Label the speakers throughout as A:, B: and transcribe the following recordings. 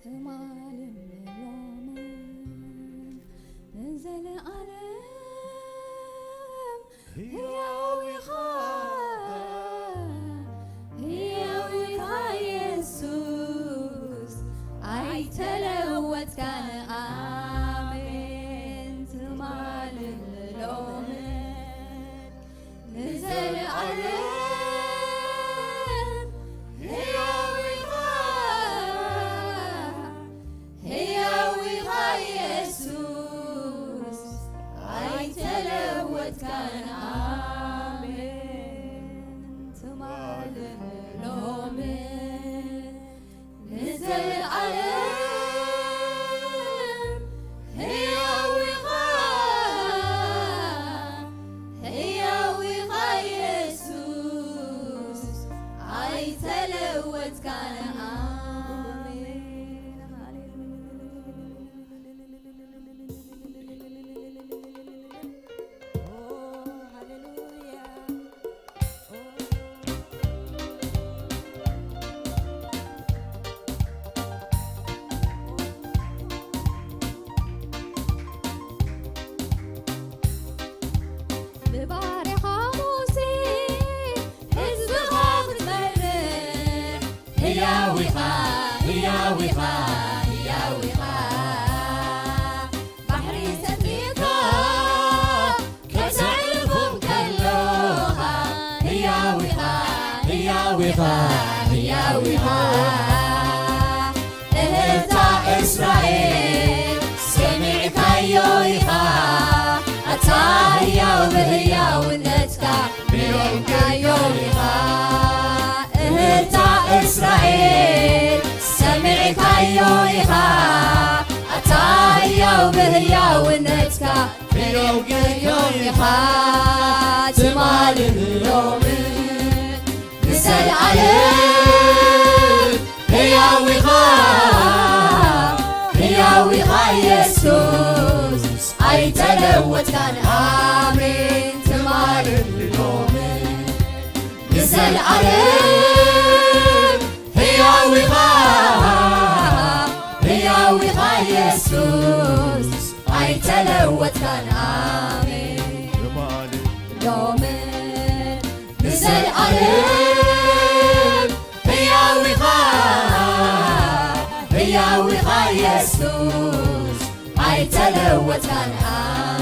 A: ትማልም ሎምን ንዘለዓለም ሕያው ኢኻ ኢየሱስ ኣይተለወጥካን ኣሜን ትማልም ሎምን ንዘለዓለም كان آمين تمالن لومن نزل العالم هي وغا يسوس عي تلوت كان بحري ستيقا كتعرفهم كلوها هي وغا إهتا إسرائيل سمعك يويها أتا هي ونتك بيومك يويها إهتا إسرائيل سمعك يويها أتايا وبهيا ونتك في يوميها تمالن لومن نسأل عليك هيا وغا يسوس أي تلوت كان آمين تمالن لومن نسأل عليك هيا وغا يسوس أي تلوت كان آمين يومين نزل عليك هيا وغا يسوس أي تلوت كان آمين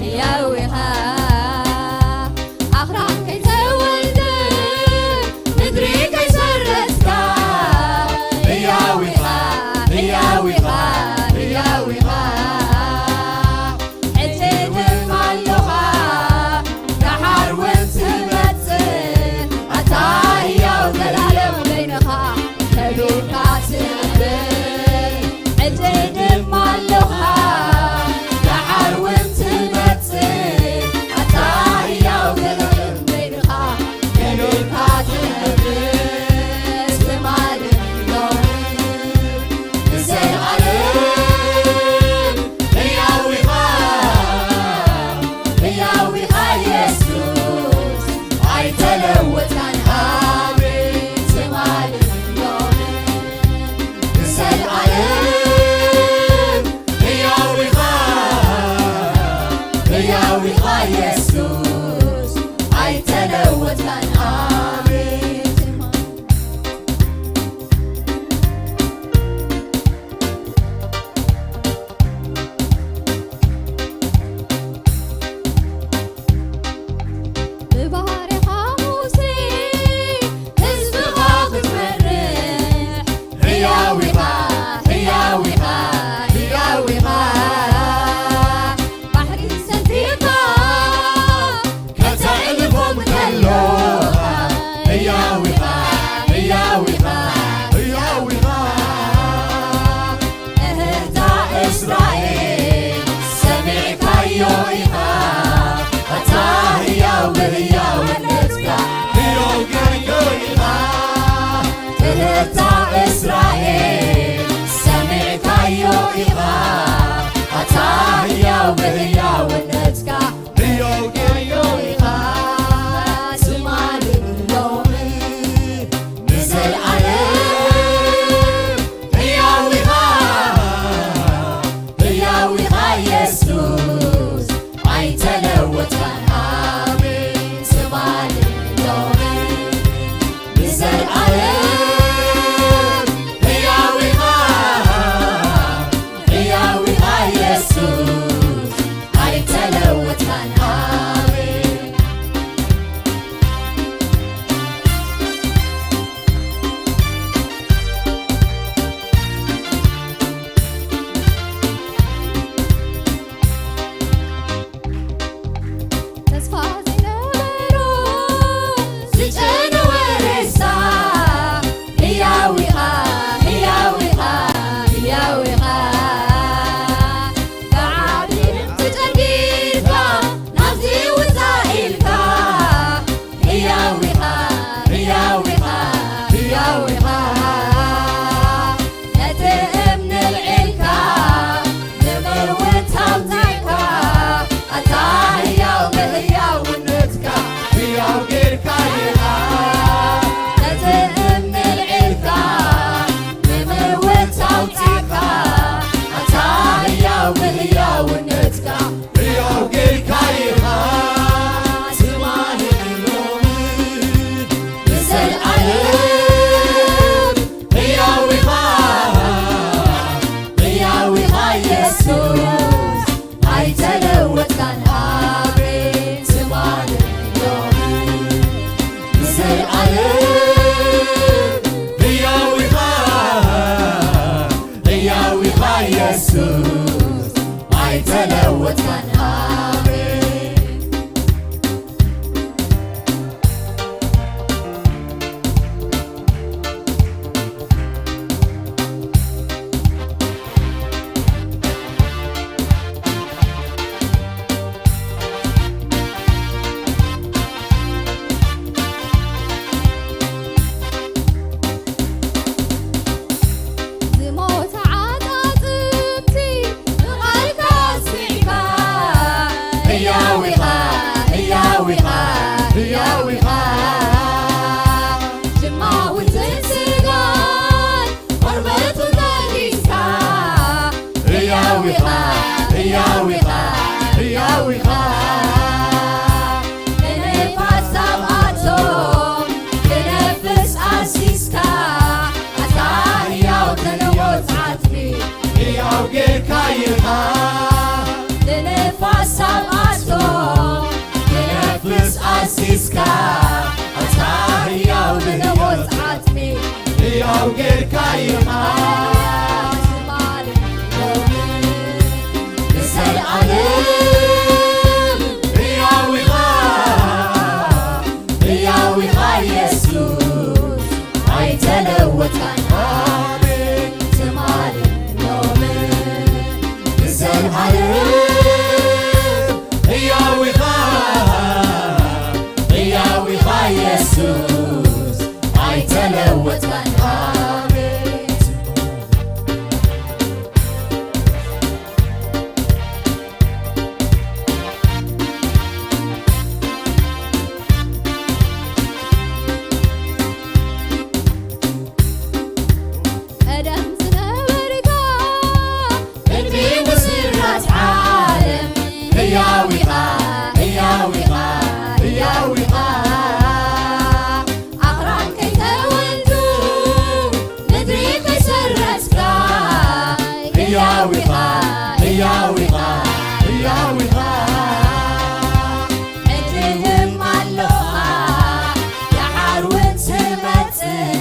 A: هي I tell her what I ሕያዊኻ ሕያዊኻ ሕያዊኻ ሕድድም ኣለኻ የሓርውን ትመጽእ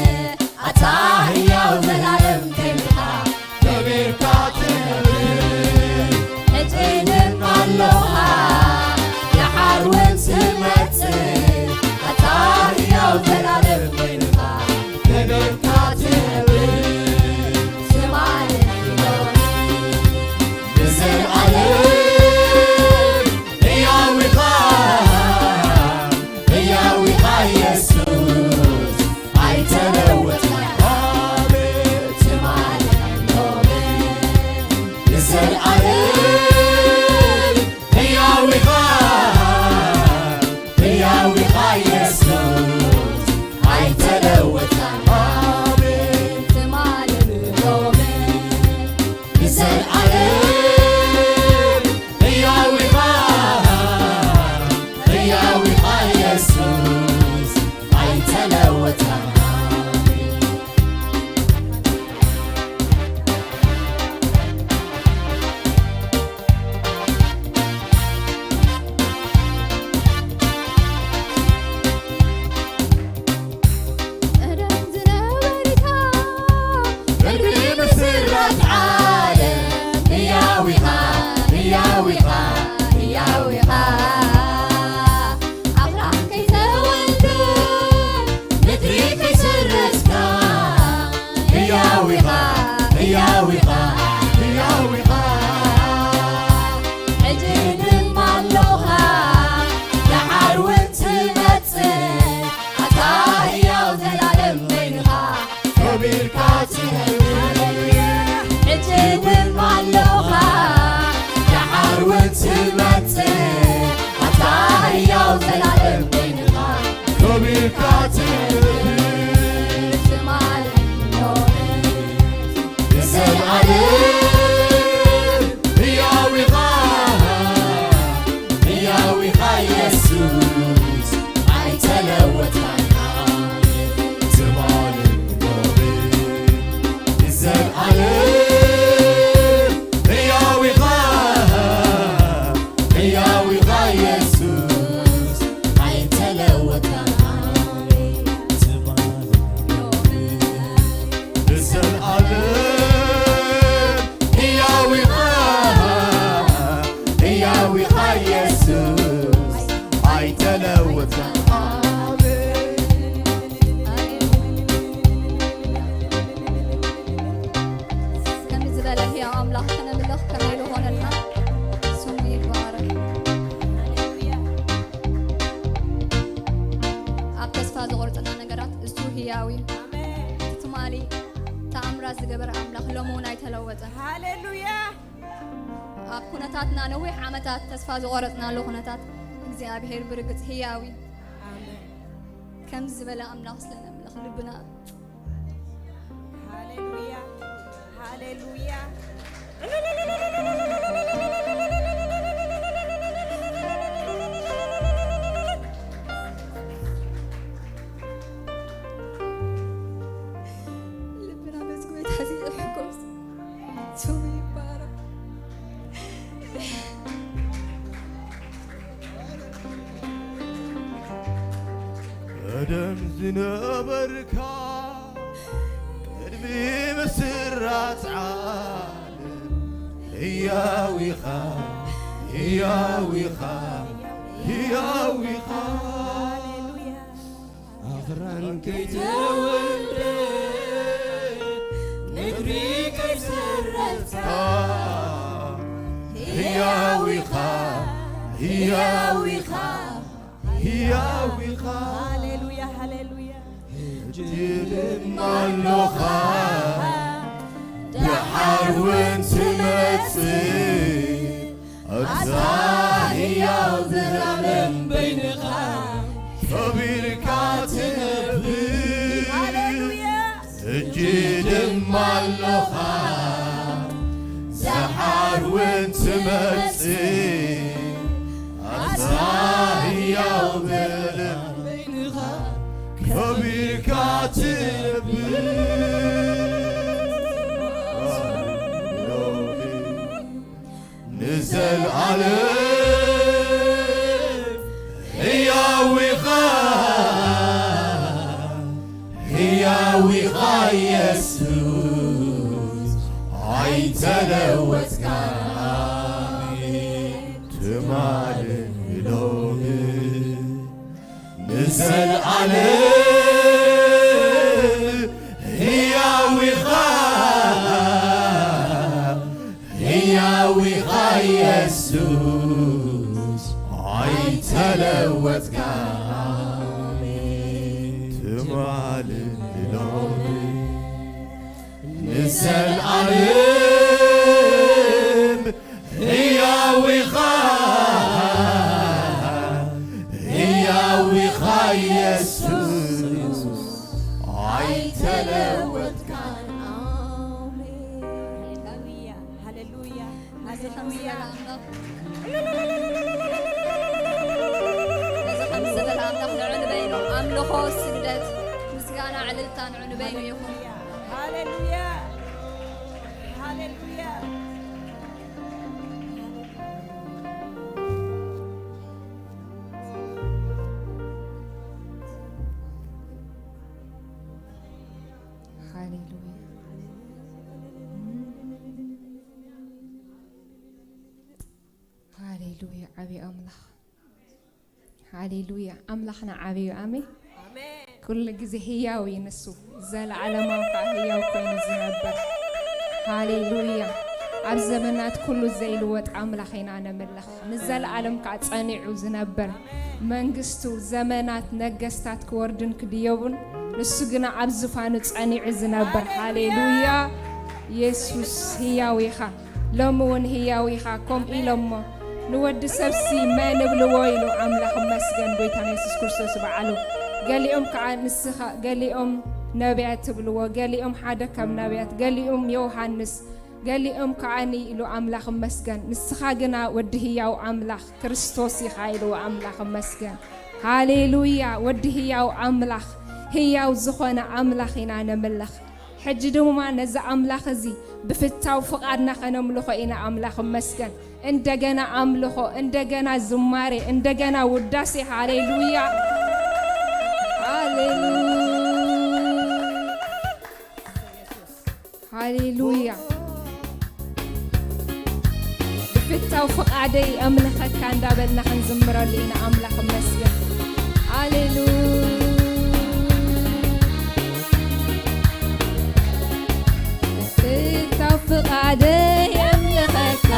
A: ኣታ ሕያው ዘላለም ኮይንካ ከቢርካ ትነብር ሕድድም ኣለኻ የሓርውን ትመጽእ ኣታ ሕያው ዘላለም ኮይንካ ከቢርካ ኩነታትና ነዊሕ ዓመታት ተስፋ ዝቆረጽናሉ ኩነታት እግዚአብሔር ብርግጽ ሕያዊ ከም ዝበለ አምላኽ ስለነምልኽ ልብና ሃሌሉያ ሃሌሉያ ልብና በዝጎይታ ሲሕጎስ ስሙ ይባረክ
B: ቀደም ዝነበርካ ቅድሚ ምስራት ዓለም ሕያው ኢኻ ሕያው ኢኻ ሕያው ኢኻ ኣኽራን ከይተወልደ ምድሪ ከይሰረታ ሕያው ኢኻ ሕያው ኢኻ ሕያው ኢኻ ድልማሎኻ ድሓርውን ትመጽእ ኣታ ሕያው ዘላለም በይንኻ ከቢርካ ትነብር እጅ ድማሎኻ ዝሓርውን ትመጽእ ኣታ ሕያው ዘላለም ከቢርካ ትነብር العالم هياوي غا يسوس عين تلوت كامي تمالي لومي نزل عليه هياوي غا يسوس عين تلوت كامي تمالي لومي نزل عليه هياوي غا يسوس عين تلوت كان
C: آمين هللويا هللويا
A: إذا خمسة بالأملاخ نعن بينه أملخو سندت مسكانا عللتان نعن بينه يكون
C: هللويا هللويا
D: هاليلويا عبي أملاخ هاليلويا أملاخنا عبي أمي كل جزء هياوي نسو زال على موقع هياو كوين زنبر هاليلويا عب زمنات كل زي لوت أملاخنا نملخ نزل عالم كعد صنيع زنبر منجستو زمنات نجستات كوردن كديوبن نسجنا عب زفانو صنيع زنبر هاليلويا يسوس هياوي خا لمون هياوي خا كم إلمو نود سبسي ما نبلو ويلو أملاخ مسجن بيتان يسوس كرسوس بعلو قال لي كعن السخاء قال لي نبيات بلو قال لي حدا كم نبيات قال لي يوحنس قال لي كعني لو أملاخ مسجن نسخاجنا ودهي ياو أملاخ كريستوس يخايلو أملاخ مسجن هاليلويا ودهي ياو أملاخ هي ياو زخنا أملاخنا نملخ حج دوما نزع أملاخ زي بفتاو فقادنا خنملخو إنا أملاخ مسجن اندجنا أملخو اندجنا زماري اندجنا وداسي هاليلويا هاليلويا بفتاو فقادي أملخك كان دابلنا خنزمر لينا أملاخ مسجن هاليلويا فقادي أملخك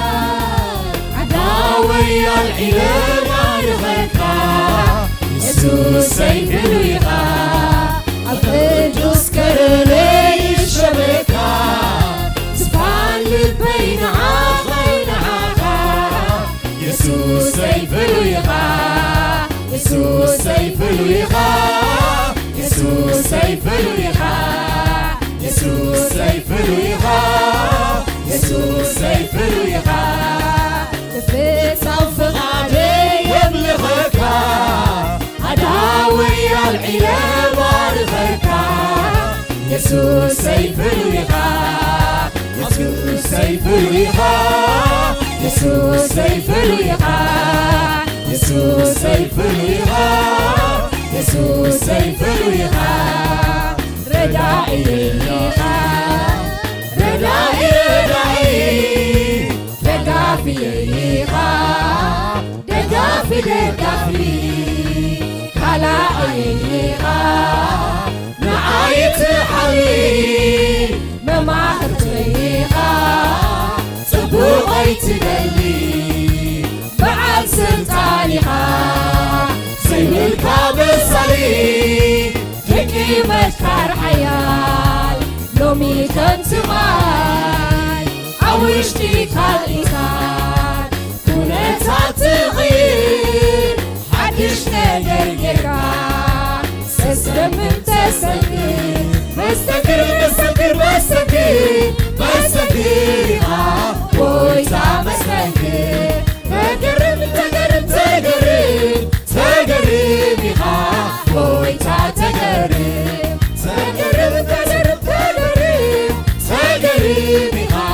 B: عداوي العلم يعرفك يسوس سيف الوغا القدوس كرلي الشبكة سبحان لبين عاخين عاخا يسوس سيف الوغا يسوس سيف الوغا يسوس سيف الوغا يسوس سيف الوغا يسوس سيف الوغا
D: بفتاو فقادي
B: يبلغك عداوي العلم وارثك يسوس سيف الوغا يسوس سيف الوغا يسوس سيف الوغا يسوس سيف الوغا يسوس سيف الوغا ردائي ردائي ردائي دقافي خلائيها نعايت حلي مماخرتيها صبوغي تدلي بعد سلطانها زي الكاب الصليب حكيمة كارحيال لومي كنت معي عوشتي كالإيسان كونتها تغير حدش نجرجرها سسلم تسكر بستكر بستكر بستكر بستكرها ويتا مستكر تقرب تقرب تقرب تقربها ويتا تقرب تقرب تقرب تقرب تقربها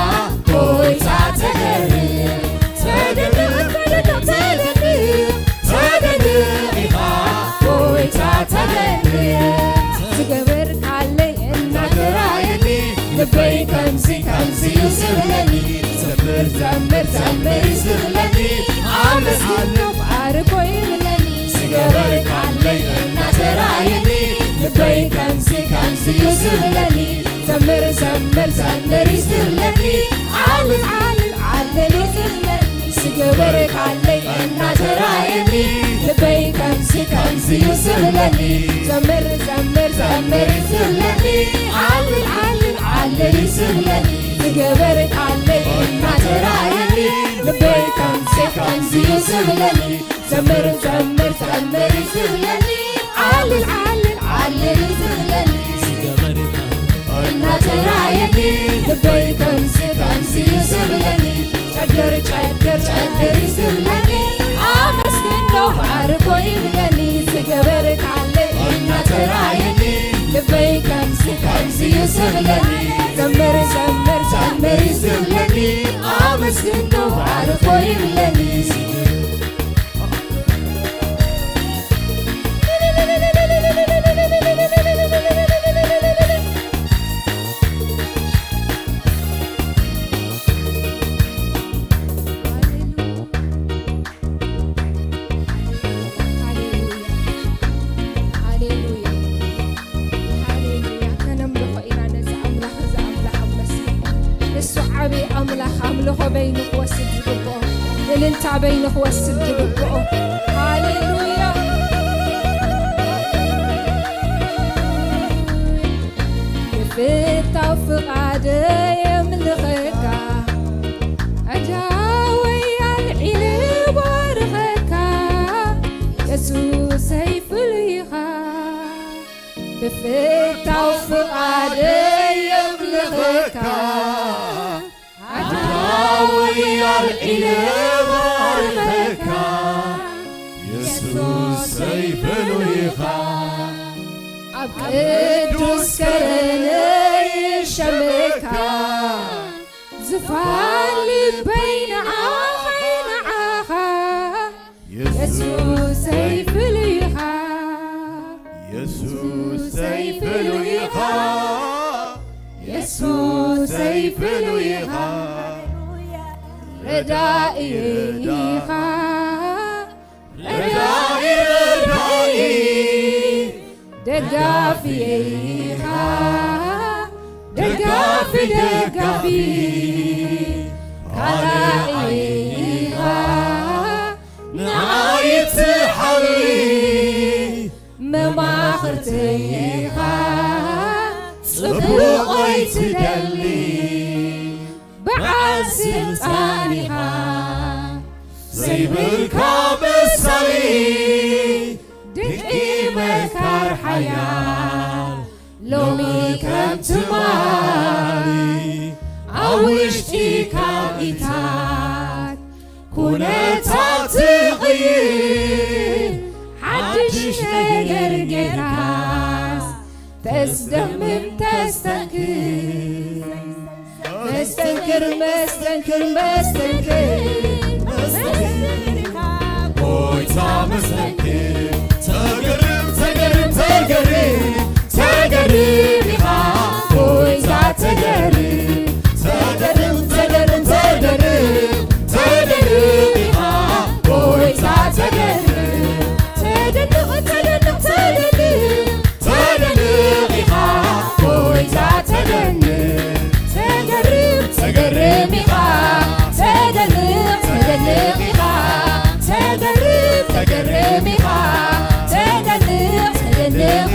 B: ويتا تقرب تقرب يسبلني زمر زمر زمر يسبلني عمسكنه بعركو يملني سجبرك علي الناترايني لبي كنسي كنسي يسبلني زمر زمر زمر يسبلني علل علل علل يسبلني سجبرك علي الناترايني لبي كنسي كنسي يسبلني زمر زمر زمر يسبلني علل علل علل يسبلني سجبرك علي الناترايني لبي كنسي كنسي يسبلني زمر زمر زمر يسبلني علل علل علل يسبلني سجبرك الناترايني لبي كنسي كنسي يسبلني شجر شجر شجر يسبلني عمسكنه بعركو يملني سجبرك علي الناترايني لبي كنسي كنسي يسبلني زمر زمر زمر يسبلني عمسكنه بعركو يملني
D: أملخ بينك والسجدكم للنتا بينك والسجدكم هاليلويا يفتا فقاد يملخك أجاوي العلي وارغك يسوع سيف ليها يفتا فقاد يملخك
B: ويا الإله عرفك يسوع سيف ليها
D: قدوس كرني شمكا زفال بين عين عاها يسوع سيف ليها
B: يسوع سيف ليها
D: يسوع سيف ليها ردائيها
B: ردائي ردائي
D: دقافيها دقافي دقافي كلائيها
B: نعاية حلي
D: مماخرتيها
B: صبوغي تدلي
D: بعسلطانها
B: زي بالكعب الصليب
D: دقي مكار حياة لومي كم تمالي عوشتي كايتات كونتات تغير حدش نجر جراس تستمم تستنكر مستنكر مستنكر مستنكر
B: بويتا مستنكر تقرب تقرب تقرب تقرب يا بويتا تقرب تقرب تقرب تقرب تقرب يا بويتا تقرب
D: تدلق تدلق تدلق
B: تقرب يا بويتا تقرب تقرب يا
D: تدلق تدلق تدلق تقرب تدلق تدلق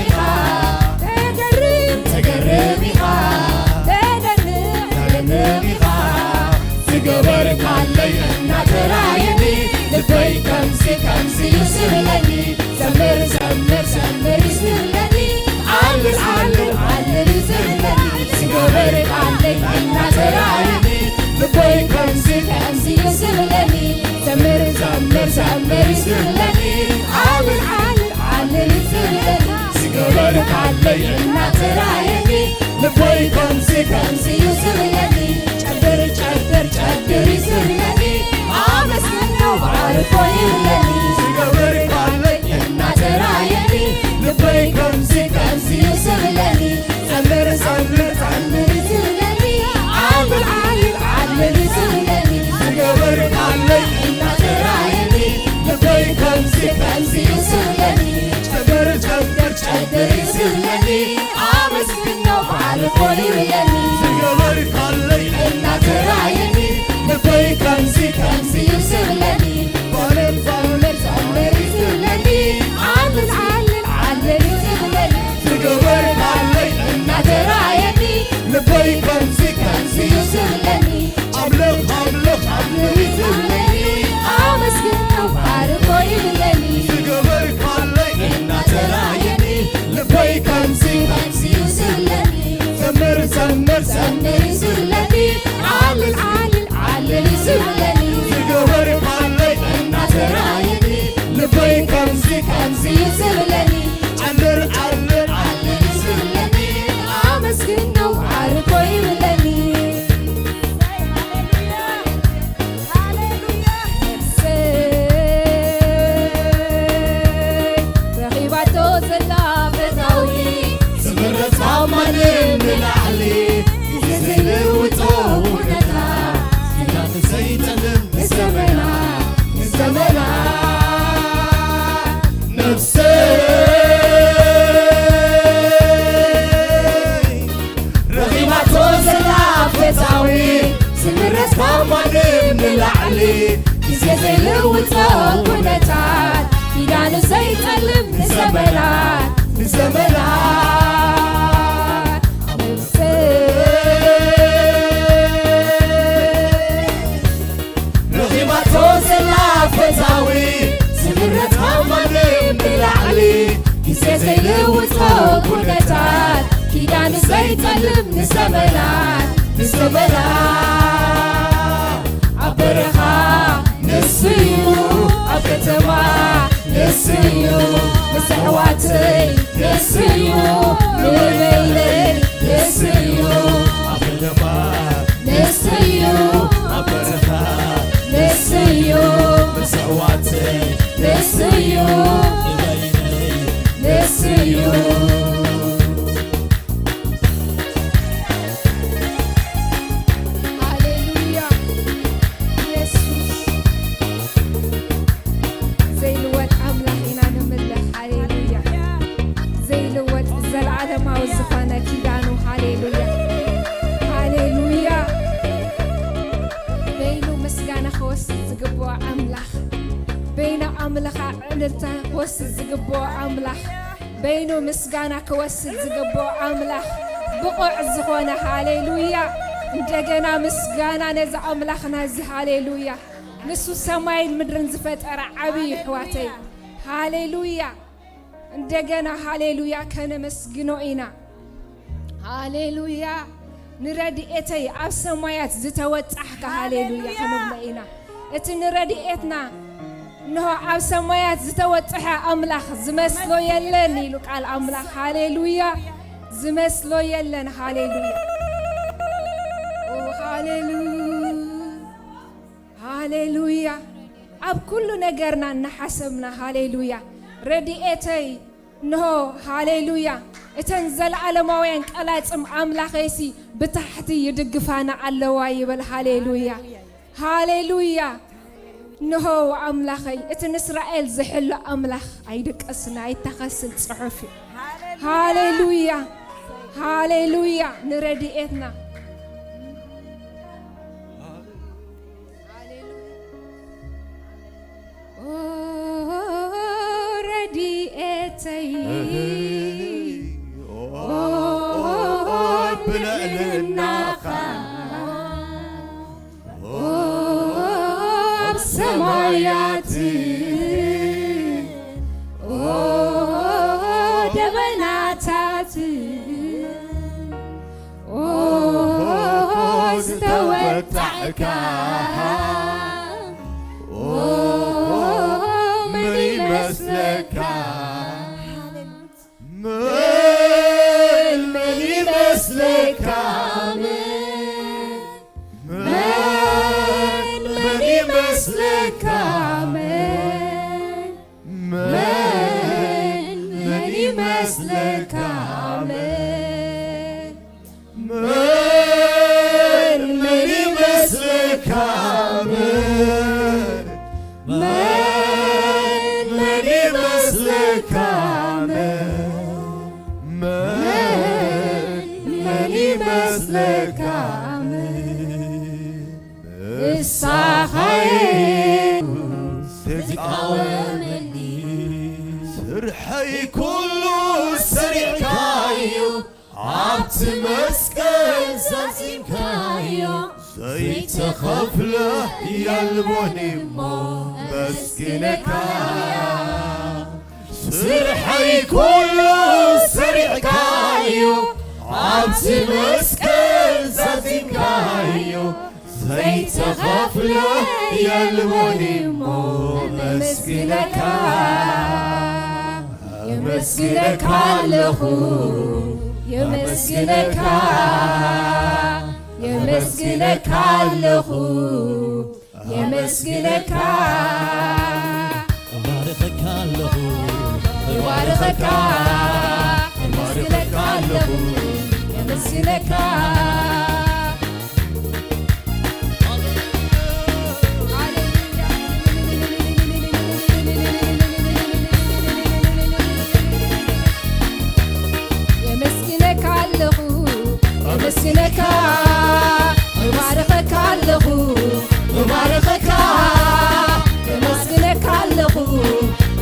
D: تقرب تدلق
B: سجبرك علي الناترايني لبي كنسي كنسي يسبلني
D: زمر زمر زمر يسبلني
B: علل علل علل يسبلني سجبرك علي الناترايني لبي كنسي كنسي يسبلني
D: زمر زمر زمر
B: يسبلني علل علل علل يسبلني سجبرك علي الناترايني لبي كنسي كنسي يسبلني
D: شدر شدر شدر
B: يسبلني عمسكنه بعرفه يملني سجبرك علي الناترايني لبي كنسي كنسي يسبلني
D: زمر زمر زمر
B: يسبلني علل علل يزلني
E: أملك أملك أملك
B: يزلني أمسكنه بعرفه يبلني
E: تقبرك علي
B: إنا ترايني لبي كمسي يزلني
E: زمر زمر
B: زمر يزلني علل علل علل يزلني
E: تقبرك علي
B: إنا ترايني لبي كمسي يزلني
E: علر علر
B: علل يزلني أمسكنه بعرفه يبلني
D: بينو مسجانا كوسد زقبو عملخ بقع الزخونة هاليلويا እንደገና مسجانا نز عملخنا زي هاليلويا نسو سماي المدرن زفت عبي حواتي هاليلويا እንደገና هاليلويا كان مسجنوينا هاليلويا نردي اتي عب سمايات زتوتحك هاليلويا خنبلينا اتي نردي اتنا نو عب سمايات زتوتح أملاخ زمسلو يلن يلوك على أملاخ هاليلويا زمسلو يلن هاليلويا أو هاليلويا هاليلويا عب كل نجرنا نحسبنا هاليلويا رديئتي نو هاليلويا اتنزل على موين قلات أملاخ يسي بتحتي يدقفانا على وايبل هاليلويا هاليلويا نهو أملاخي إتن إسرائيل زحلو أملاخ عيدك أسنا يتخسل صحفي هاليلويا هاليلويا نردي إتنا ردي إتي بلعلنا سماياتي دبناتاتي استوتعك مني مسلك مني مسلك مثلك آمين مني مثلك آمين مني مثلك آمين مني مثلك آمين الصحيح تقاومني سرحي كله سريع كايو عبت
E: مسكن زازيمكايو زيت خفلة يلبوني مو مسكنك سرحي كله سرحكايو عبد مسكن زازيمكايو زيت خفلة يلبوني مو مسكنك
B: يمسكنك علخو يمسكنك يمسكنك علخو يمسكنك
E: باركك له
B: يباركك يمسكنك علخو يمسكنك يمسكنك يباركك علخو يباركك يمسكنك علخو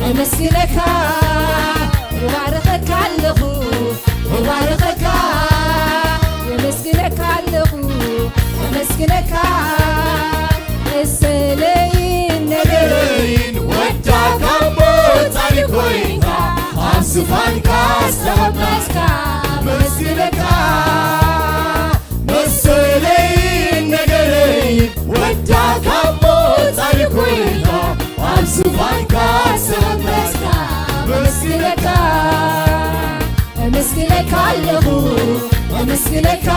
B: يمسكنك يباركك علخو يباركك يمسكنك علخو يمسكنك السلين
E: نجرين وداك أموت عليكوين عصفانك استغمسك مسكنك مسلين نجرين وداك أموت عليكوين عصفانك استغمسك
B: مسكنك مسكنك علخو مسكنك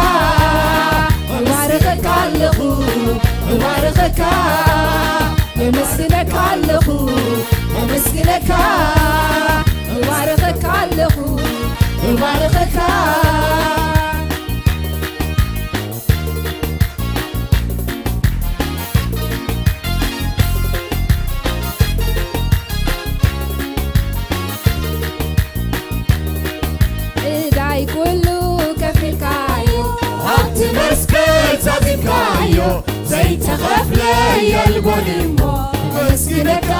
B: يباركك علخو يباركك يمسكنك علخو يمسكنك يباركك علخو يباركك إدعي كله كفيلكايو
E: عبد مسكن زازيمكايو زيت غفلة يلبونيمو مسكنك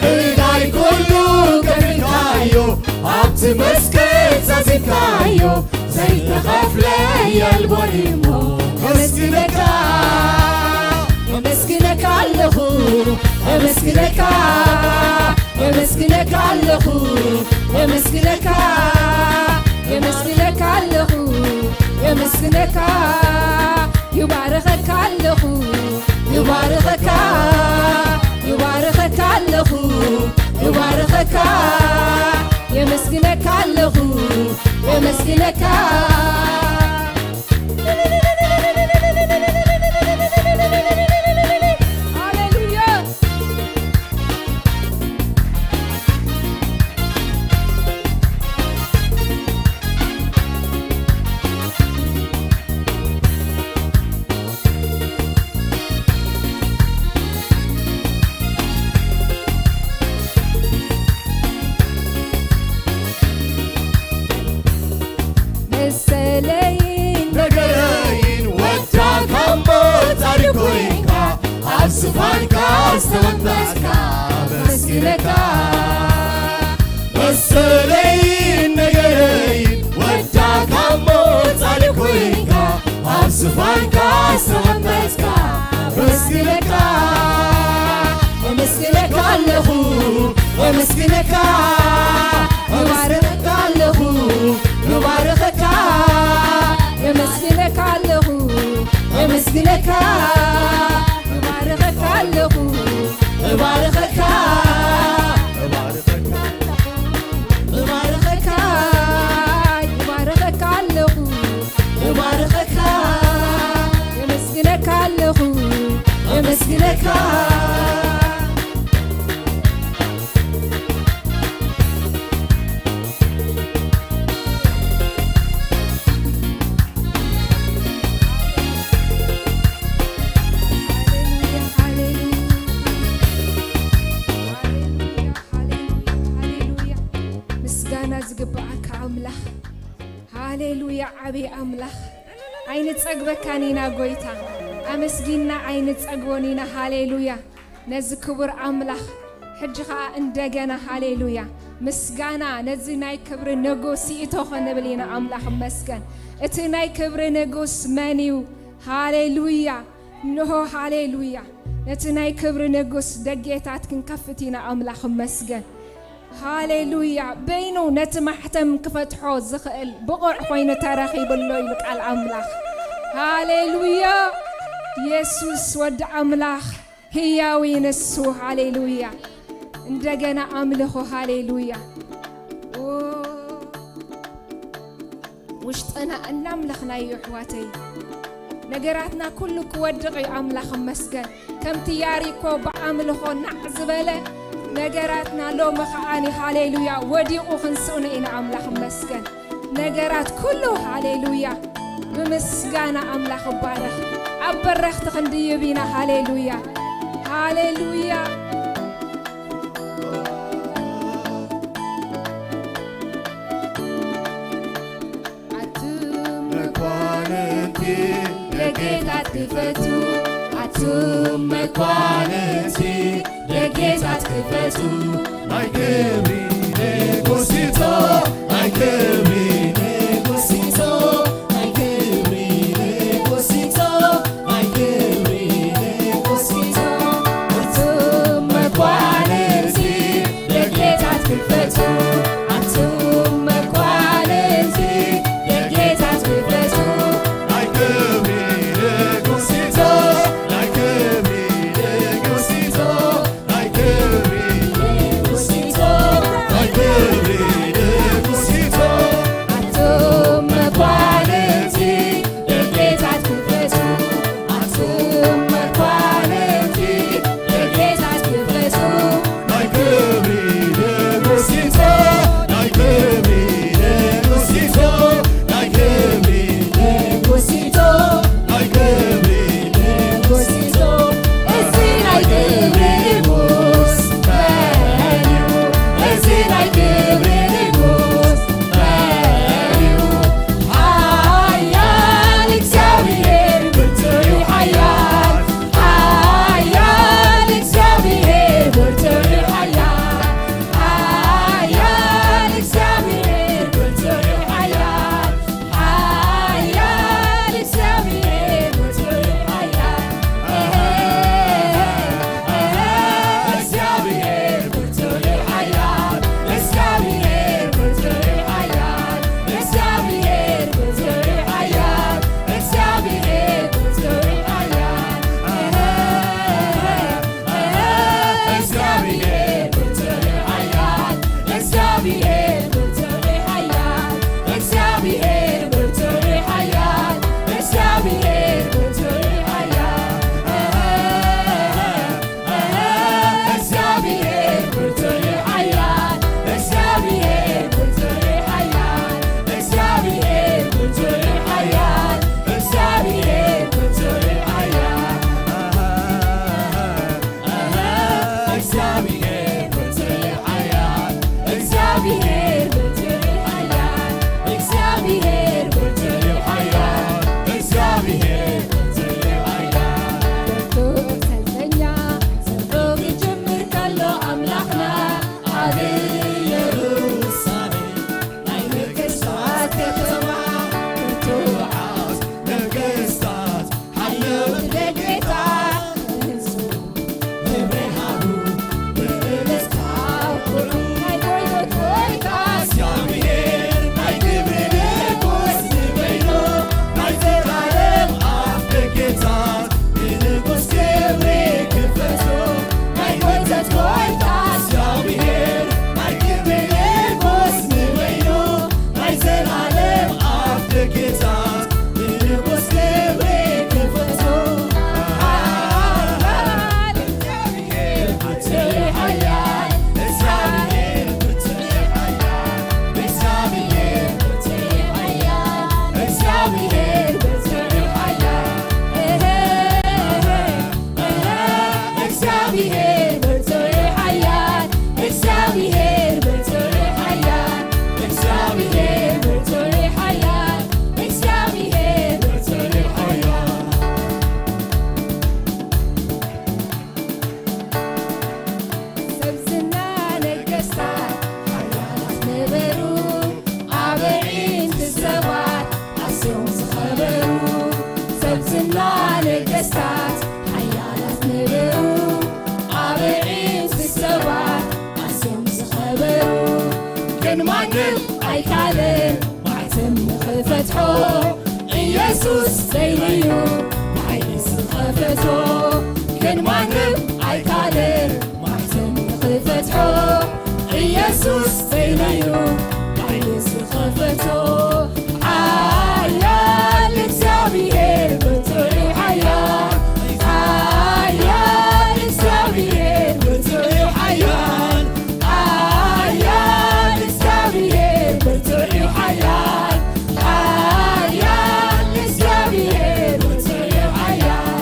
E: إدعي كله كفيلكايو عبد مسكن زازيمكايو زيت غفلة يلبونيمو مسكنك
B: يمسكنك علخو يمسكنك يمسكنك علخو يمسكنك يمسكنك علخو يمسكنك يباركك علخو يباركك يباركك علخو يباركك يمسكنك علخو يمسكنك
E: نجرين وداك أموت عليكوين عصفانك استغمسك مسكنك مسلين نجرين وداك أموت عليكوين عصفانك استغمسك مسكنك
B: يمسكنك علخو يمسكنك يباركك علخو يباركك يمسكنك علخو يمسكنك يباركك علخو يباركك يباركك يباركك علخو يباركك يمسكنك علخو يمسكنك هاليلويا عبي أملاخ عين تصقبكانينا قويتا أمسجينا عين تصقبونينا هاليلويا نزكبر أملاخ حجخا اندقنا هاليلويا ምስጋና ነዚ ናይ ክብሪ ንጉስ ኢቶ ኸንብል ኢና ኣምላኽ መስገን እቲ ናይ ክብሪ ንጉስ መን እዩ ሃሌሉያ ንሆ ሃሌሉያ ነቲ ናይ ክብሪ ንጉስ ደጌታት ክንከፍት ኢና ኣምላኽ መስገን ሃሌሉያ በይኑ ነቲ ማሕተም ክፈትሖ ዝኽእል ብቑዕ ኮይኑ ተረኺብሎ ኢሉ ቃል ኣምላኽ ሃሌሉያ ኢየሱስ ወዲ ኣምላኽ ህያዊ ንሱ ሃሌሉያ እንደገና ኣምልኾ ሃሌሉያ ውሽጥና እናምለኽናዮ ኣሕዋተይ ነገራትና ኩሉ ክወድቕ እዩ ኣምላኽ መስገን ከምቲ ያሪኮ ብኣምልኾ ናዕ ዝበለ ነገራትና ሎሚ ኸዓኒ ሃሌሉያ ወዲቑ ክንስኡነ ኢና ኣምላኽ መስገን ነገራት ኩሉ ሃሌሉያ ብምስጋና ኣምላኽ ባረኽ ኣብ በረኽቲ ክንድይብ ኢና ሃሌሉያ ሃሌሉያ
E: ለጌታት ክፈቱ ኣቱም መኳንንቲ ለጌታት ክፈቱ ናይ ክብሪ ንጉሲቶ ናይ ክብሪ ንጉሲቶ ናይ ክብሪ ንጉሲቶ ናይ ክብሪ ንጉሲቶ ኣቱም መኳንንቲ ለጌታት ክፈቱ ኣቱም መኳንንቲ ለጌታት ክፈቱ ናይ ክብሪ ንጉሲቶ ናይ ክብሪ ንጉሲቶ ናይ ክብሪ ንጉሲቶ ናይ ክብሪ ንጉሲቶ
B: ነገስታት ሓያላት ነበሩ ኣብዒም ሰባት ኣስዮም ዝኸበሩ ግን ማንም ኣይካለን ማዕተም ንኽፈትሖ ኢየሱስ ዘይልዩ ብሓይሊ ዝኸፈቶ ግን ማንም ኣይካለን ማዕተም ንኽፈትሖ ኢየሱስ ዘይልዩ ብሓይሊ ዝኸፈቶ ሓያል እግዚአብሔር ብርቱዕ ሓያል ሓያል እግዚአብሔር ብርቱዕ ሓያል ሓያል እግዚአብሔር ብርቱዕ ሓያል ሓያል እግዚአብሔር ብርቱዕ ሓያል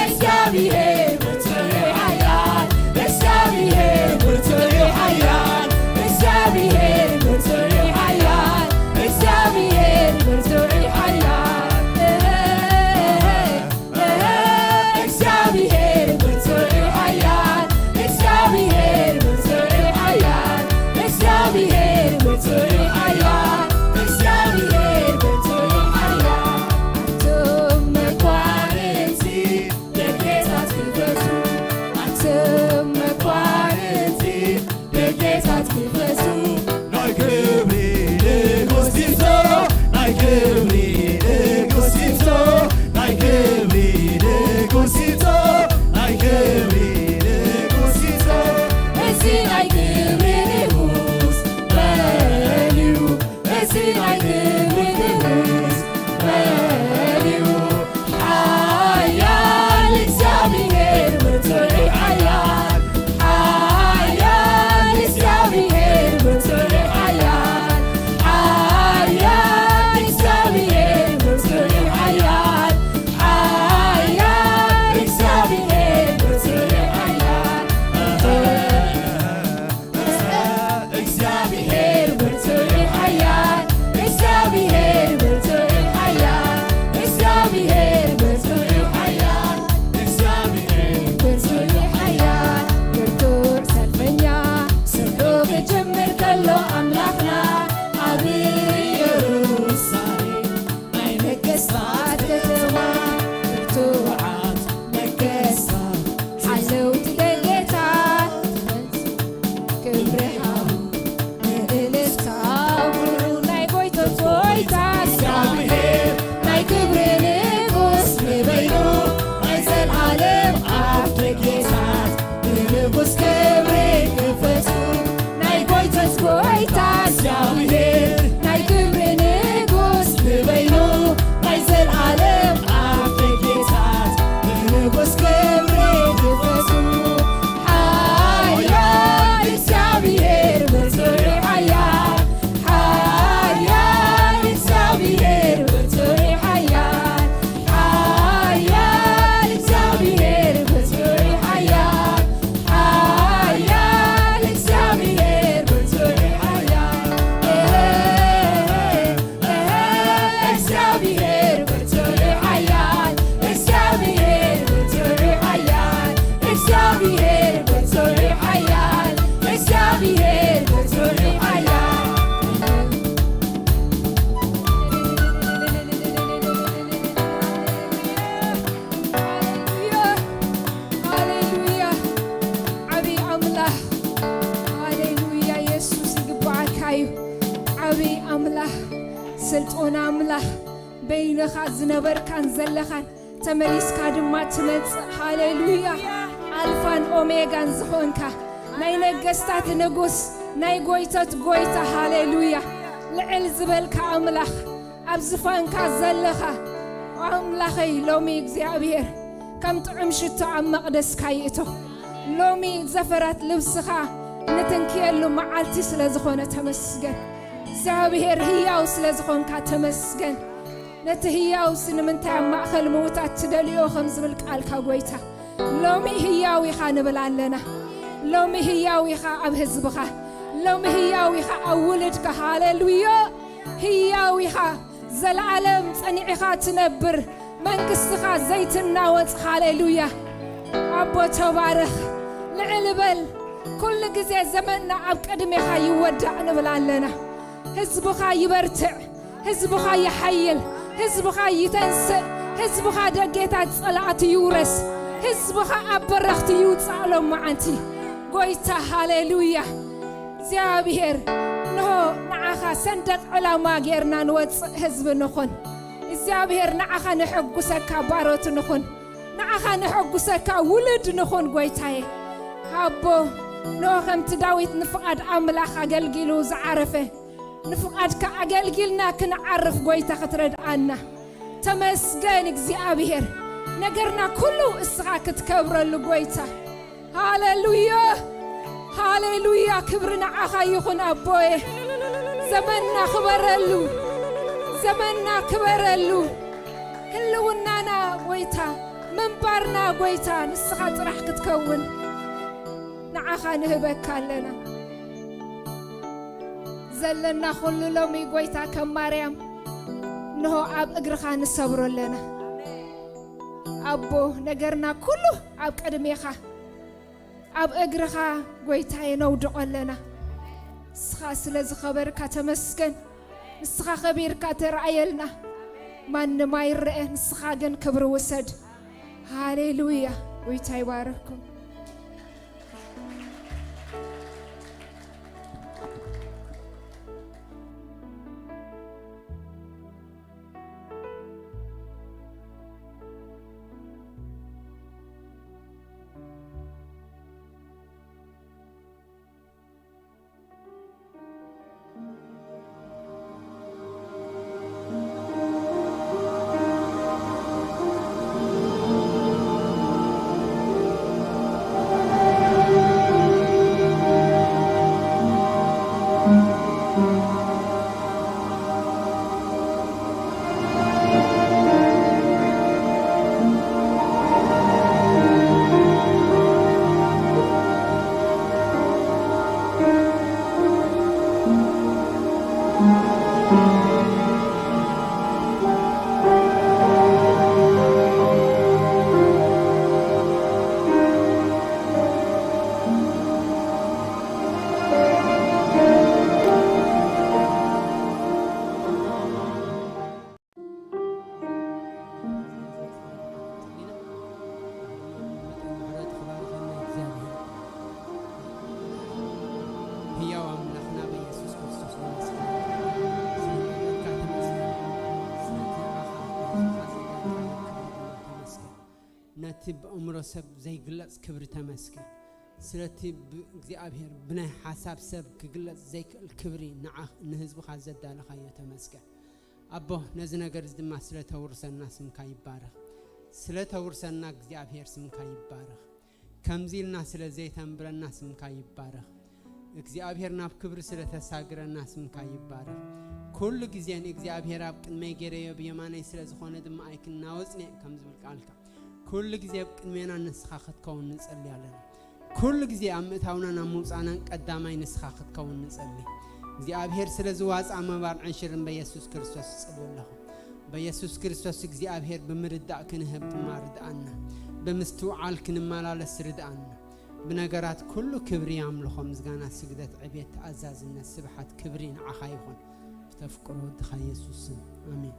B: እግዚአብሔር ብርቱዕ ሓያል እግዚአብሔር ብርቱዕ ሓያል እግዚአብሔር ብርቱዕ ሓያል እግዚአብሔር ብርቱዕ ሓያል እግዚአብሔር ብርቱዕ ሓያል እግዚአብሔር ብርቱዕ ሓያል እግዚአብሔር ብርቱዕ ሓያል እግዚአብሔር ብርቱዕ ሓያል ኣንቱም መኳንንቲ ደጌታት ክፈቱ ኣንቱም መኳንንቲ ደጌታት ክፈቱ
E: ናይ ክብሪ ንጉስ ይዞ ናይ ክብሪ ንጉስ ይዞ ናይ ክብሪ ንጉስ ይዞ ናይ ክብሪ ንጉስ ይዞ
B: እዚ ናይ ክብሪ ንጉስ በልዩ እዚ ናይ ክብሪ ንጉስ በልዩ ሓያል እግዚአብሔር ብርቱዕ ሓያል ሓያል እግዚአብሔር ብርቱዕ ሓያል ሓያል እግዚአብሔር ብርቱዕ ሓያል ሓያል እግዚአብሔር ብርቱዕ ሓያል እግዚአብሔር ብርቱዕ ሓያል እግዚአብሔር ብርቱዕ ሓያል እግዚአብሔር ብርቱዕ ሓያል እግዚአብሔር ብርቱዕ ሓያል ብርቱዕ ሰልፈኛ ሰልፉ ክጅምር ከሎ ኣምላኽና ኣብ ኢየሩሳሌም ናይ ነገስታት ከተማ ብርቱዓት ነገስታት ሓለውቲ ደጌታት ክብርሃቡ ንእልልታ ውሩ ናይ ጎይቶት ጎይታ እግዚአብሔር ናይ ክብሪ ንጉስ ንበይኑ ናይ ዘለዓለም ኣፍ ደጌታት ንንጉስ ክብሪ ክፈቱ ናይ ጎይቶት ጎይታ እግዚአብሔር ናይ ክብሪ ንጉስ ንበይኑ ናይ ዘለዓለም ኣፍ ደጌታት ንንጉስ ክብሪ ክፈቱ ሓያል እግዚአብሔር ብርቱዕ ሓያል ሓያል እግዚአብሔር ብርቱዕ ሓያል ሓያል እግዚአብሔር ብርቱዕ ሓያል ሓያል እግዚአብሔር ብርቱዕ ሓያል እግዚአብሔር ብርቱዕ ሓያል እግዚአብሔር ብርቱዕ ሓያል እግዚአብሔር ብርቱዕ ሓያል እግዚአብሔር ብርቱዕ ሓያል ሃሌሉያ ዓብይ ኣምላኽ ሃሌሉያ ኢየሱስ ይግባዓካ እዩ ዓብይ ኣምላኽ ስልጡን ኣምላኽ በይንኻ ዝነበርካን ዘለኻን ተመሊስካ ድማ ትመጽእ ሃሌሉያ ኣልፋን ኦሜጋን ዝኾንካ ናይ ነገስታት ንጉስ ናይ ጎይቶት ጎይታ ሃሌሉያ ልዕል ዝበልካ ኣምላኽ ኣብ ዝፋንካ ዘለኻ ኣምላኸይ ሎሚ እግዚኣብሔር ከም ጥዑም ሽቶ ኣብ መቕደስካ ይእቶ ሎሚ ዘፈራት ልብስኻ ንትንክየሉ መዓልቲ ስለ ዝኾነ ተመስገን እግዚኣብሔር ህያው ስለ ዝኾንካ ተመስገን ነቲ ህያው ንምንታይ ኣብ ማእኸል ምዉታት ትደልዮ ከም ዝብል ቃልካ ጎይታ ሎሚ ህያው ኢኻ ንብል ኣለና ሎሚ ህያው ኢኻ ኣብ ህዝብኻ ሎሚ ህያው ኢኻ ኣብ ውልድካ ሃሌሉያ ህያው ኢኻ ዘለዓለም ጸኒዕኻ ትነብር መንግስትኻ ዘይትናወጽ ሃሌሉያ ኣቦ ተባረኽ ልዕል በል ኩሉ ግዜ ዘመንና ኣብ ቅድሜኻ ይወዳእ ንብል ኣለና ህዝብኻ ይበርትዕ ህዝብኻ ይሐይል ህዝብኻ ይተንስእ ህዝብኻ ደጌታት ጸላእት ይውረስ ህዝብኻ አበረኽት ይውጻሎም ማዓንቲ ጎይታ ሃሌሉያ እግዚአብሔር ነው ንዓኻ ሰንደቅ ዕላማ ጌርና ንወጽእ ህዝብ ንኹን እግዚአብሔር ንዓኻ ንሕጉሰካ ባሮት ንኹን ንዓኻ ንሕጉሰካ ውልድ ንኹን ጎይታዬ አቦ ነው ከምቲ ዳዊት ንፍቃድ አምላኽ አገልግሉ ዝዓረፈ ንፍቃድካ አገልግልና ክንዓርፍ ጎይታ ክትረድአና ተመስገን እግዚአብሔር ነገርና ኩሉ እስኻ ክትከብረሉ ጎይታ ሃሌሉያ ሃሌሉያ ክብር ንዓኻ ይኹን አቦዬ ዘመንና ክበረሉ ህልውናና ጎይታ መንባርና ጎይታ ንስኻ ጥራሕ ክትከውን ንዓኻ ንህበካ ኣለና ዘለና ኩሉ ሎሚ ጎይታ ከም ማርያም ንሆ ኣብ እግርኻ ንሰብሮ ኣለና አቦ ነገርና ኩሉ ኣብ ቀድሜኻ ኣብ እግርኻ ጎይታ የነውድቆ ኣለና ንስኻ ስለ ዝኸበርካ ተመስገን ንስኻ ኸቢርካ ተረኣየልና ማንም ኣይርአ ንስኻ ግን ክብሪ ውሰድ ሃሌሉያ ጎይታ ይባረክኩም
F: بأمر سب زي قلص كبر تمسك سلتي بእግዚአብሔር بناي حساب سب كقلص زي الكبري نعه نهزب خازد على خير تمسك أبو نزنا جرز دم سلته ورسنا سمك يبارك سلته ورسنا እግዚአብሔር سمك يبارك كمزيلنا سل زيتن برنا سمك يبارك እግዚአብሔር ናብ ክብር ስለተሳግረና ስምካ ይባረክ ኩሉ ጊዜን እግዚአብሔር ኣብ ቅድመ ገረየ በየማናይ ስለዝኾነ ድማ አይክና ወጽኔ ከምዝብል ቃልካ ኩሉ ጊዜ ቅድሜና ንስኻ ክትከውን ንጸልይ ኣለና ኩሉ ጊዜ ኣምእታውና ናብ ሙጻናን ቀዳማይ ንስኻ ክትከውን ንጸልይ እግዚአብሔር ስለዝዋጻ መባር ዕንሽርን በኢየሱስ ክርስቶስ ጸልዩለኹ በኢየሱስ ክርስቶስ እግዚአብሔር ብምርዳእ ክንህብ ማርዳአና በምስትውዓል ክንመላለስ ርዳአና بنجارات كل كبري عملهم زجانا سجدت عبيت عزاز الناس سبحت كبرين عخايهم تفكروا دخل يسوع آمين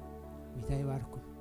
F: ويتاي باركم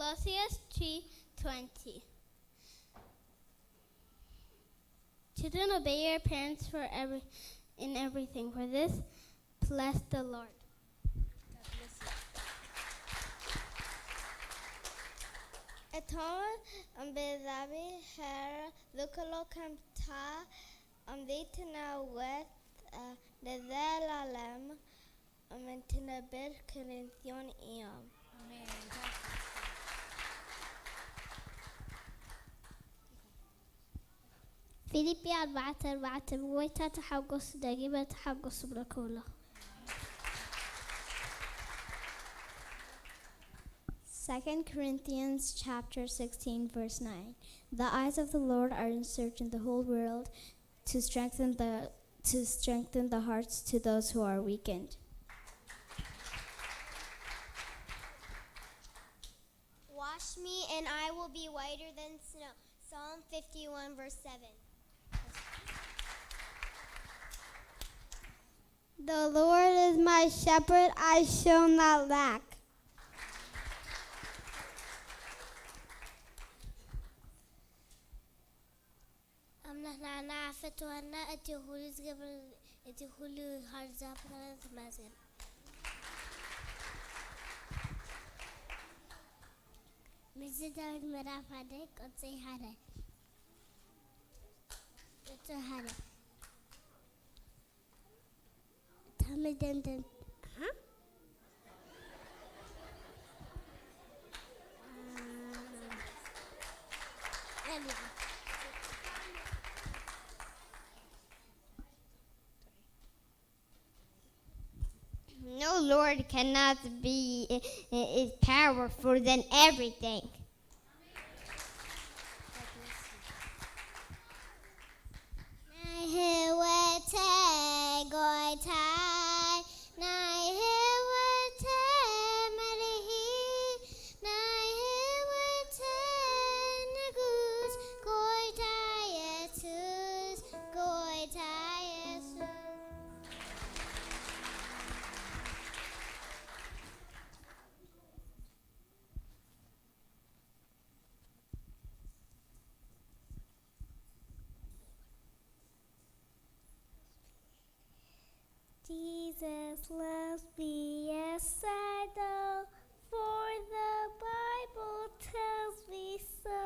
G: Colossians 3:20. Children, obey your parents in everything. For this, bless the Lord. Etama bedabi her lukalo kamta ditna wet the dalalem mentina ber Corinthian iam. فيليبي 4:4 ويتا تحقص دقيبة تحقص بركولا.
H: 2 Corinthians chapter 16 verse 9. The eyes of the Lord are in search in the whole world to strengthen the hearts to those who are weakened.
G: Wash me and I will be whiter than snow. Psalm 51 verse 7. The Lord is my shepherd, I shall not lack. نحن نعرف أن أتيهولي قبل أتيهولي هرزاب كانت مازن. مزيد المرافق هذاك أتصي هذا. أتصي هذا. تامل دندن. ها؟ No Lord cannot be is powerful than everything. Jesus loves me, yes I know, for the Bible tells me so.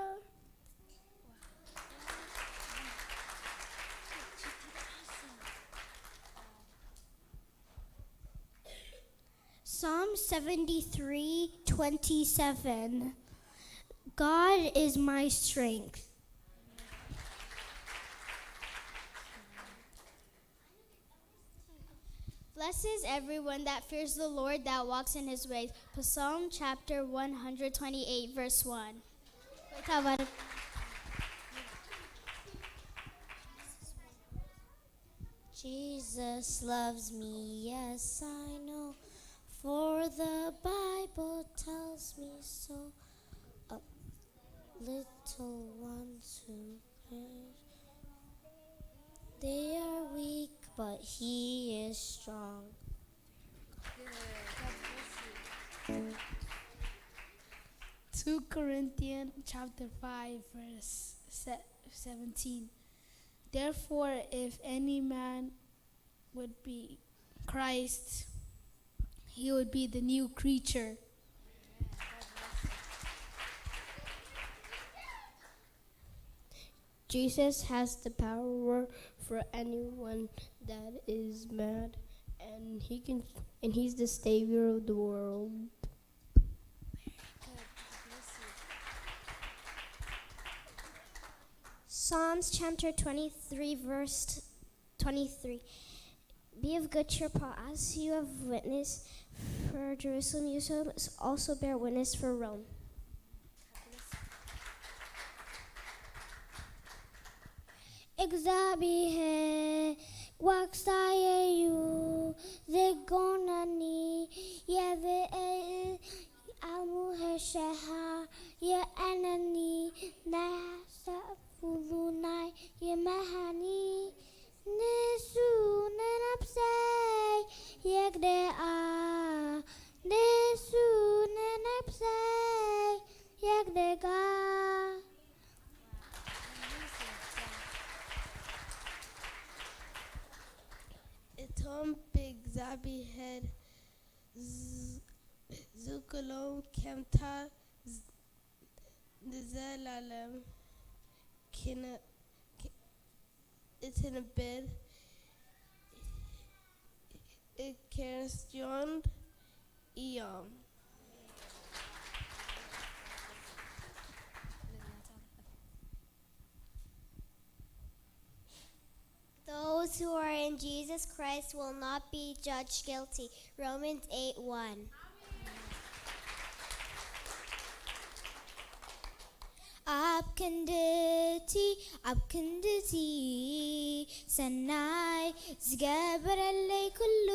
G: Psalm 73:27. God is my strength. Blessed is everyone that fears the Lord, that walks in his ways. Psalm chapter 128, verse 1. Jesus loves me, yes I know, for the Bible tells me so. A little ones who perish, they are weak, but he is strong.
I: 2 Corinthians chapter 5 verse 17. Therefore, if any man would be Christ, he would be the new creature.
G: Jesus has the power for anyone that is mad, and he's the savior of the world. Psalms chapter 23 verse 23. Be of good cheer, Paul, as you have witnessed for Jerusalem, you shall also bear witness for Rome. እግዚአብሔር ዋክሳየዩ ዘጎናኒ የብእ አሙኸሸሃ የአነኒ ናሰፉሉናይ የመሃኒ ንሱ ነነብሰይ የግደአ ንሱ ነነብሰይ
I: Tom በእግዚአብሔር ዝክሎም ከምታ ዘላለም እትንበር ክርስቲያን እዮም።
G: Those who are in Jesus Christ will not be judged guilty. Romans 8:1.
H: አብክንድቲ ሰናይ ዝገበረለይ ኩሉ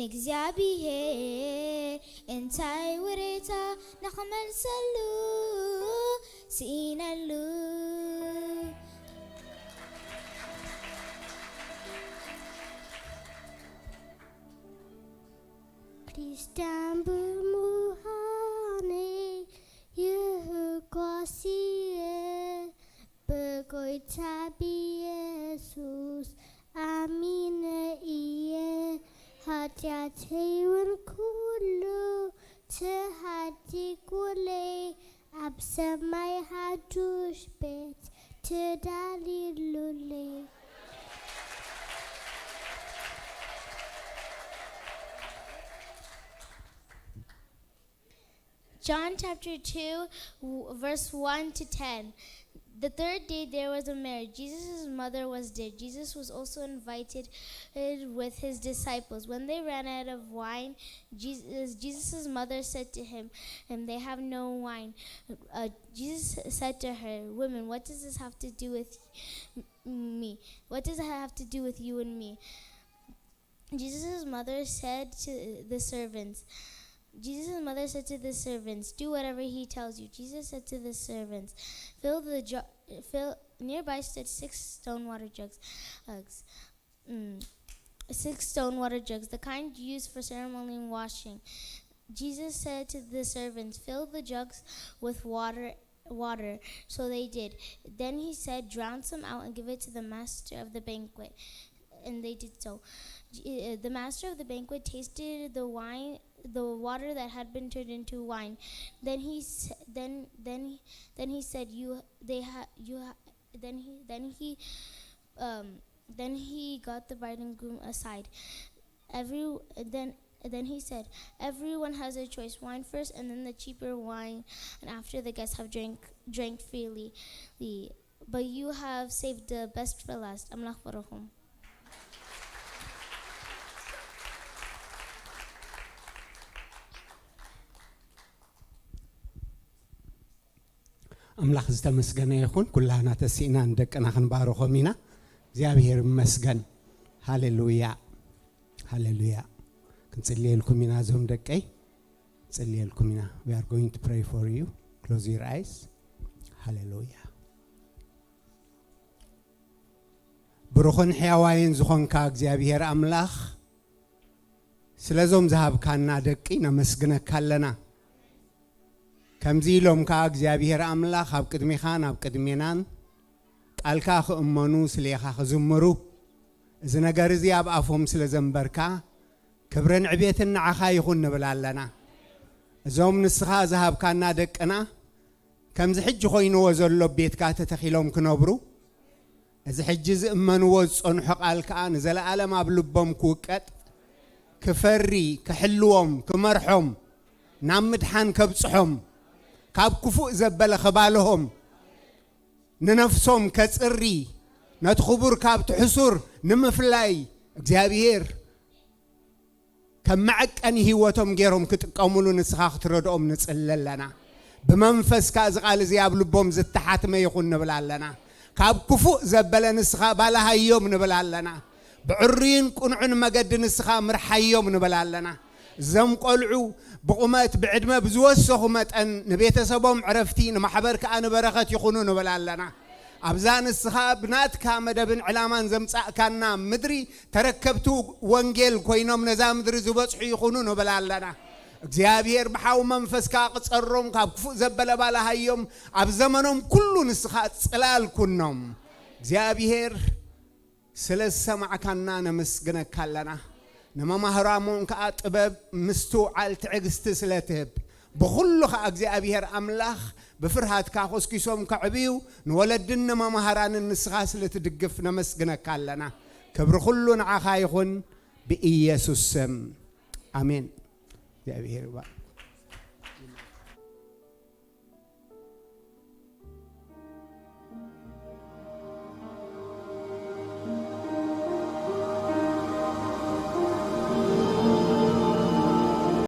H: ንእግዚአብሔር እንታይ ውሬታ ንኽመልሰሉ ስኢነሉ ክርስቲያን በመሆኔ ይህጓሲየ በጌታ በኢየሱስ አሚነ እየ ኃጢአቴን ኩሉ ትሃድጉለይ ኣብ ሰማይ ሓዱሽ ቤት ትዳልዩሉለይ።
G: John chapter 2, verse 1 to 10. The third day there was a marriage. Jesus' mother was dead. Jesus was also invited with his disciples. When they ran out of wine, Jesus' mother said to him, and they have no wine. Jesus said to her, "Women, what does this have to do with me? What does it have to do with you and me?" Jesus' mother said to the servants, "Do whatever he tells you." Jesus said to the servants, nearby stood 6 stone water jugs. 6 stone water jugs, the kind used for ceremonial washing. Jesus said to the servants, "Fill the jugs with water." So they did. Then he said, "Drown some out and give it to the master of the banquet." And they did so. The master of the banquet tasted the water that had been turned into wine. Then he said, Then he got the bride and groom aside. Then he said, "Everyone has a choice: wine first, and then the cheaper wine, and after the guests have drank freely. But you have saved the best for last." Amlach Baruchum.
F: أملاخ زتمسجن يكون كلنا تسينا ندقنا خنبارو مينا እግዚአብሔር ይመስገን ሃሌሉያ ሃሌሉያ ክንጽልየልኩም ኢና ዞም ደቀይ ጽልየልኩም ኢና we are going to pray for you close your eyes ሃሌሉያ ብሩኽን ሕያዋይን ዝኾንካ እግዚአብሔር አምላኽ ስለዞም ዝሃብካና ደቂ ነመስግነካ ኣለና ከምዚ ኢሎም ካ እግዚአብሔር አምላኽ ኣብ ቅድሚኻ ናብ ቅድሜናን ቃልካ ክእመኑ ስለኻ ክዝምሩ እዚ ነገር እዚ ኣብ ኣፎም ስለ ዘንበርካ ክብርን ዕቤትን ንዓኻ ይኹን ንብላለና እዞም ንስኻ ዝሃብካና ደቅና ከምዚ ሕጂ ኮይንዎ ዘሎ ቤትካ ተተኺሎም ክነብሩ እዚ ሕጂ ዝእመንዎ ዝጸንሑ ቃልካ ንዘለዓለም ኣብ ልቦም ክውቀጥ ክፈሪ ክሕልዎም ክመርሖም ናብ ምድሓን ከብጽሖም ካብ ክፉእ ዘበለ ኸባልሆም ንነፍሶም ከጽሪ ነቲ ክቡር ካብ ትሕሱር ንምፍላይ እግዚአብሔር ከመዐቀኒ ህይወቶም ገይሮም ክጥቀሙሉ ንስኻ ክትረድኦም ንጽለለና ብመንፈስካ ዝቃል እዚ ኣብ ልቦም ዝተሓትመ ይኹን ንብላለና ካብ ክፉእ ዘበለ ንስኻ ባላሃዮም ንብላለና ብዕሩይን ቁንዑን መገዲ ንስኻ ምርሓዮም ንብላለና ዘም ቆልዑ بقومات بعد ما بزوسخ متن نبيتسبهم عرفتي نمحبرك أنا بركة يخونون ولا لنا أبزان الصحاب نات كامدبن علامان زمسا كنا مدري تركبتو وانجيل كوينوم نزام مدري زبص يخونون ولا لنا እግዚአብሔር በሐው መንፈስ ካቀጸሮም ካብኩ ዘበለ ባላ ሃዮም አብ ዘመኖም ኩሉ ንስኻ ጽላልኩኖም እግዚአብሔር
J: ስለሰማዕካና ነመስግነካ ኣለና ነመማህራሙን ከአጥበብ ምስተውዓል ትዕግስት ስለትህብ بخل خا እግዚአብሔር አምላኽ በፍርሃትካ ኾስኪሶም ከዕቢዩ ንወለድን መማህራን ንስኻስ ለትድግፍ ነመስግነካ ኣለና ክብር ሁሉ ንዓኻ ይኹን በኢየሱስ ስም አሜን እግዚአብሔር